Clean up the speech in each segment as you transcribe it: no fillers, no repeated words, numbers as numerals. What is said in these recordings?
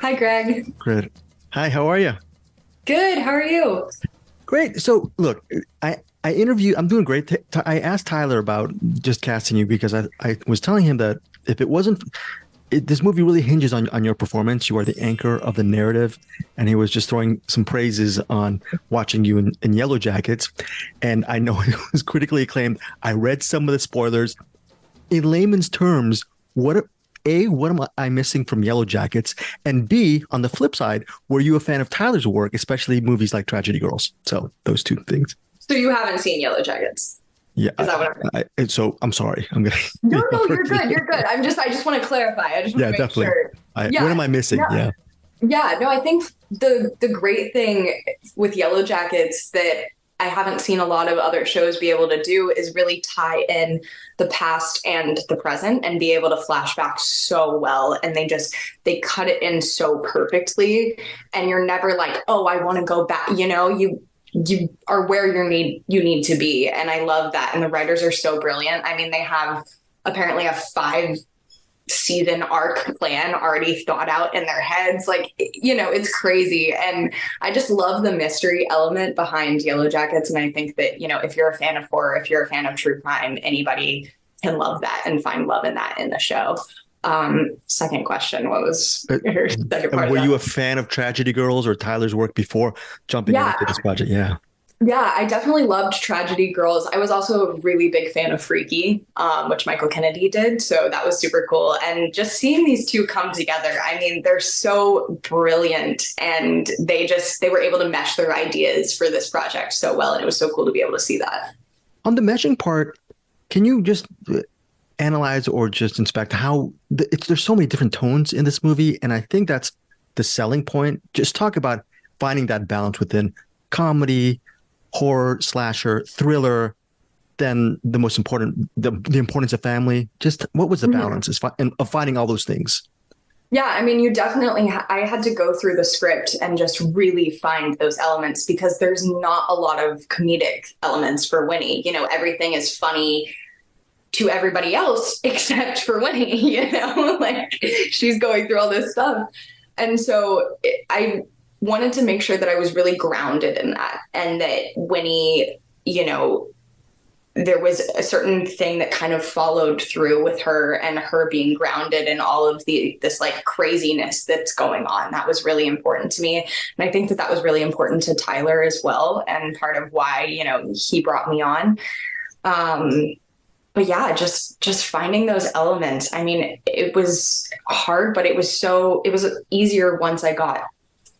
Hi, Greg. Great. Hi, how are you? Good. How are you? Great. So, look, I'm doing great. I asked Tyler about just casting you because I was telling him that if it wasn't, this movie really hinges on your performance. You are the anchor of the narrative. And he was just throwing some praises on watching you in Yellowjackets. And I know it was critically acclaimed. I read some of the spoilers. In layman's terms, what am I missing from Yellowjackets? And B, on the flip side, were you a fan of Tyler's work, especially movies like Tragedy Girls? So those two things. So you haven't seen Yellowjackets? Yeah. Is that what I'm? So I'm sorry. I'm gonna. No, You know, no, you're good. You're good. I just want to clarify. I just want yeah, to make definitely. sure. What Yeah, am I missing? yeah, Yeah. yeah. No, I think the great thing with Yellowjackets that I haven't seen a lot of other shows be able to do is really tie in the past and the present and be able to flash back so well. And they cut it in so perfectly. And you're never like, oh, I want to go back. You are where you need to be. And I love that. And the writers are so brilliant. I mean, they have apparently a 5 season arc plan already thought out in their heads. Like, it's crazy. And I just love the mystery element behind Yellowjackets. And I think that, if you're a fan of horror, if you're a fan of true crime, anybody can love that and find love in that in the show. Second question, what was Uh, your second part of Were that? you a fan of Tragedy Girls or Tyler's work before jumping Yeah, into this project? Yeah. yeah, I definitely loved Tragedy Girls. I was also a really big fan of Freaky, which Michael Kennedy did. So that was super cool. And just seeing these two come together, I mean, they're so brilliant and they were able to mesh their ideas for this project so well. And it was so cool to be able to see that. On the meshing part, can you just analyze or just inspect how there's so many different tones in this movie, and I think that's the selling point. Just talk about finding that balance within comedy, horror, slasher, thriller, then the most important, the importance of family. Just what was the Mhm. balance of finding all those things? Yeah, I mean, I had to go through the script and just really find those elements because there's not a lot of comedic elements for Winnie. Everything is funny to everybody else except for Winnie, like she's going through all this stuff. And so I wanted to make sure that I was really grounded in that and that Winnie, there was a certain thing that kind of followed through with her and her being grounded in all of this like craziness that's going on. That was really important to me. And I think that was really important to Tyler as well. And part of why, he brought me on. Um, but yeah, just finding those elements. I mean, it was hard, but it was easier once I got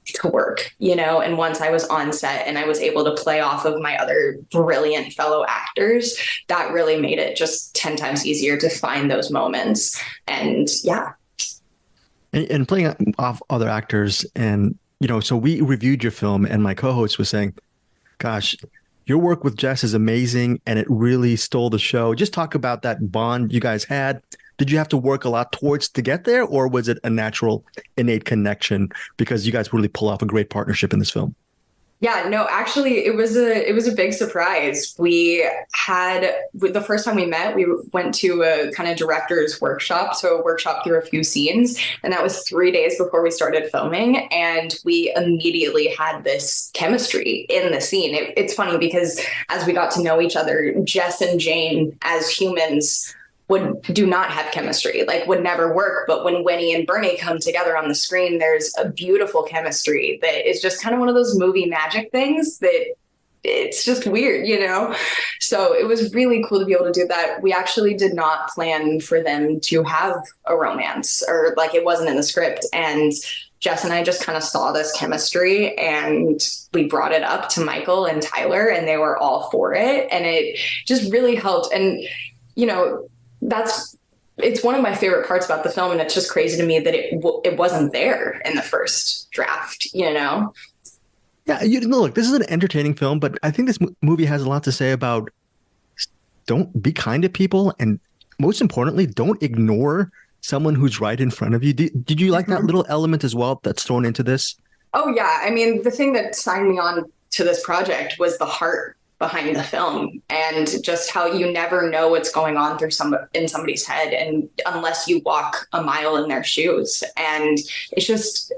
to work, and once I was on set and I was able to play off of my other brilliant fellow actors, that really made it just 10 times easier to find those moments. And yeah. And playing off other actors, and so we reviewed your film, and my co-host was saying, "Gosh, your work with Jess is amazing, and it really stole the show." Just talk about that bond you guys had. Did you have to work a lot towards to get there, or was it a natural, innate connection because you guys really pull off a great partnership in this film? Yeah, no, actually it was a big surprise. The first time we met, we went to a kind of director's workshop, so a workshop through a few scenes, and that was 3 days before we started filming, and we immediately had this chemistry in the scene. It's funny because as we got to know each other, Jess and Jane as humans do not have chemistry, like would never work. But when Winnie and Bernie come together on the screen, there's a beautiful chemistry that is just kind of one of those movie magic things that it's just weird. So it was really cool to be able to do that. We actually did not plan for them to have a romance or like it wasn't in the script. And Jess and I just kind of saw this chemistry and we brought it up to Michael and Tyler and they were all for it. And it just really helped. And, you know, that's it's one of my favorite parts about the film, and it's just crazy to me that it wasn't there in the first draft. Yeah, look, this is an entertaining film, but I think this movie has a lot to say about don't be kind to people, and most importantly, don't ignore someone who's right in front of you. Did you like that Mhm. little element as well that's thrown into this? Oh yeah, I mean the thing that signed me on to this project was the heart behind the film and just how you never know what's going on in somebody's head and unless you walk a mile in their shoes. And it's just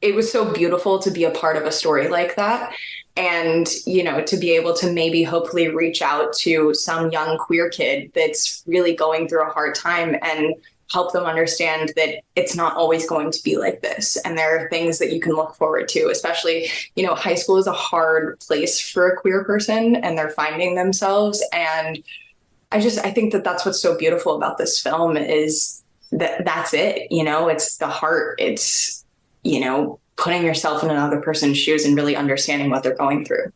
it was so beautiful to be a part of a story like that. And, to be able to maybe hopefully reach out to some young queer kid that's really going through a hard time and help them understand that it's not always going to be like this. And there are things that you can look forward to, especially, high school is a hard place for a queer person and they're finding themselves. And I think that that's what's so beautiful about this film is that's it. It's the heart. It's, putting yourself in another person's shoes and really understanding what they're going through.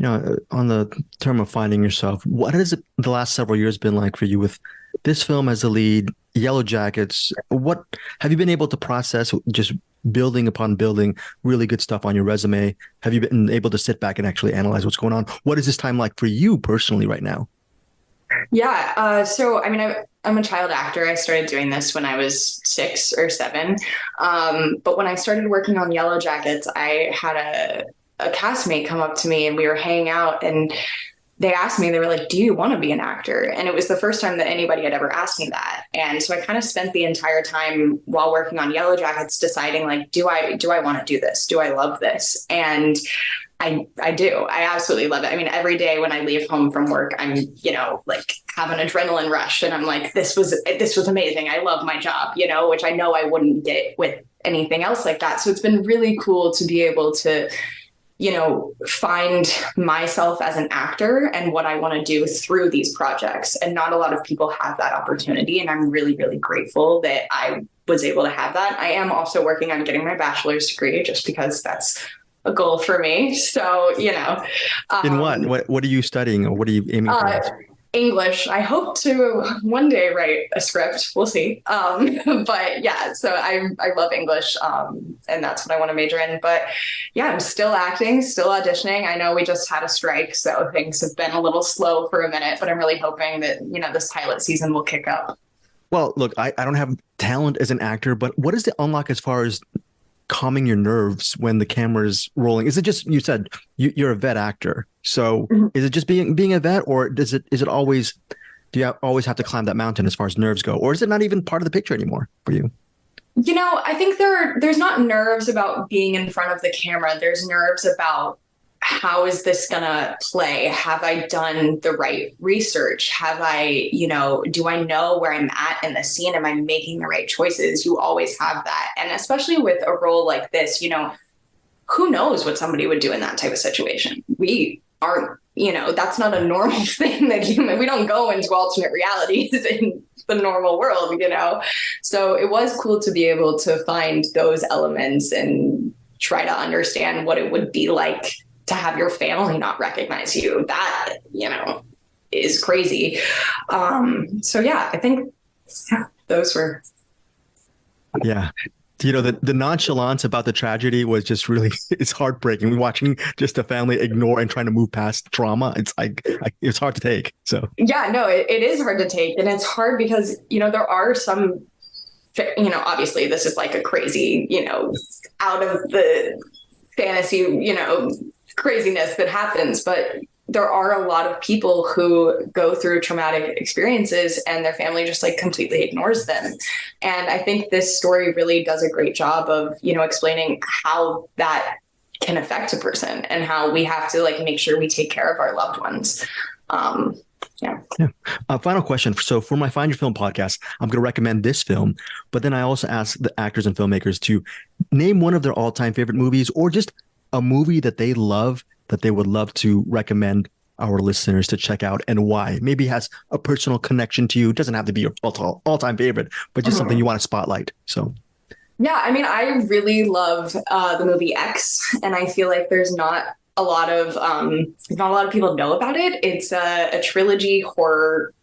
On the term of finding yourself, what has the last several years been like for you with this film as the lead, Yellowjackets? What have you been able to process, just building upon building really good stuff on your resume? Have you been able to sit back and actually analyze what's going on? What is this time like for you personally right now? Yeah. So, I mean, I'm a child actor. I started doing this when I was 6 or 7. But when I started working on Yellowjackets, I had a castmate come up to me and we were hanging out and they asked me, they were like, do you want to be an actor? And it was the first time that anybody had ever asked me that. And so I kind of spent the entire time while working on Yellowjackets deciding like, do I want to do this? Do I love this? And I do. I absolutely love it. I mean, every day when I leave home from work, I'm, like have an adrenaline rush and I'm like, this was amazing. I love my job, which I know I wouldn't get with anything else like that. So it's been really cool to be able to, find myself as an actor and what I want to do through these projects. And not a lot of people have that opportunity. And I'm really, really grateful that I was able to have that. I am also working on getting my bachelor's degree just because that's a goal for me. So, in what are you studying or what are you aiming for? English. I hope to one day write a script. We'll see. But yeah, so I love English. And that's what I want to major in. But yeah, I'm still acting, still auditioning. I know we just had a strike, so things have been a little slow for a minute, but I'm really hoping that, this pilot season will kick up. Well, look, I don't have talent as an actor, but what is the unlock as far as calming your nerves when the camera's rolling? Is it just, you said you're a vet actor, so is it just being a vet, or is it always, do you always have to climb that mountain as far as nerves go, or is it not even part of the picture anymore for you? I think there's not nerves about being in front of the camera. There's nerves about how is this gonna play? Have I done the right research? Have I, do I know where I'm at in the scene? Am I making the right choices? You always have that. And especially with a role like this, who knows what somebody would do in that type of situation? We aren't, that's not a normal thing that we don't go into alternate realities in the normal world, So it was cool to be able to find those elements and try to understand what it would be like to have your family not recognize you. That, is crazy. So yeah, I think those were. Yeah. The nonchalance about the tragedy was just really, it's heartbreaking. Watching just a family ignore and trying to move past trauma. It's like, it's hard to take. So yeah, no, it is hard to take. And it's hard because, there are some, obviously this is like a crazy, out of the fantasy, craziness that happens, but there are a lot of people who go through traumatic experiences and their family just like completely ignores them. And I think this story really does a great job of, explaining how that can affect a person and how we have to like make sure we take care of our loved ones. Yeah. Final question. So for my Find Your Film podcast, I'm going to recommend this film, but then I also ask the actors and filmmakers to name one of their all-time favorite movies or just a movie that they love that they would love to recommend our listeners to check out and why. Maybe has a personal connection to you. It doesn't have to be your all-time favorite, but just something you want to spotlight. So yeah, I mean, I really love the movie X, and I feel like there's not a lot of people know about it. It's a trilogy horror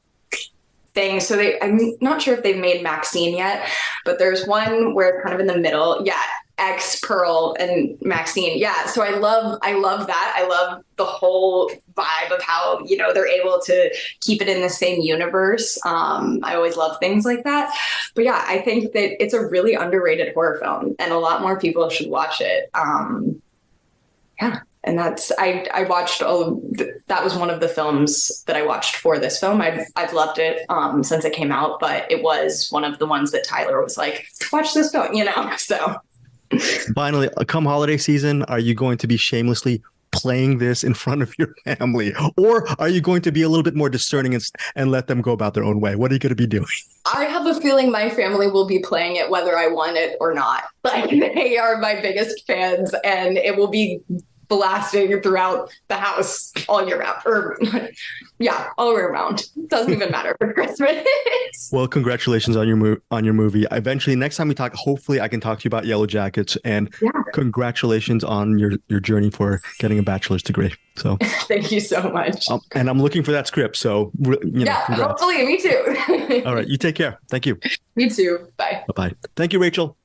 thing. So I'm not sure if they've made Maxine yet, but there's one where it's kind of in the middle. Yeah. X, Pearl, and Maxine. Yeah. So I love that. I love the whole vibe of how, they're able to keep it in the same universe. I always love things like that. But yeah, I think that it's a really underrated horror film and a lot more people should watch it. Yeah. And I watched that was one of the films that I watched for this film. I've loved it since it came out, but it was one of the ones that Tyler was like, watch this film, so. Finally, come holiday season, are you going to be shamelessly playing this in front of your family, or are you going to be a little bit more discerning and let them go about their own way? What are you going to be doing? I have a feeling my family will be playing it whether I want it or not. Like, they are my biggest fans, and it will be blasting throughout the house all year round. Or, yeah, all year round. Doesn't even matter for Christmas. Well, congratulations on your movie. Eventually, next time we talk, hopefully I can talk to you about Yellowjackets, and congratulations on your journey for getting a bachelor's degree. So thank you so much. And I'm looking for that script. So, hopefully, me too. All right. You take care. Thank you. Me too. Bye. Bye-bye. Thank you, Rachel.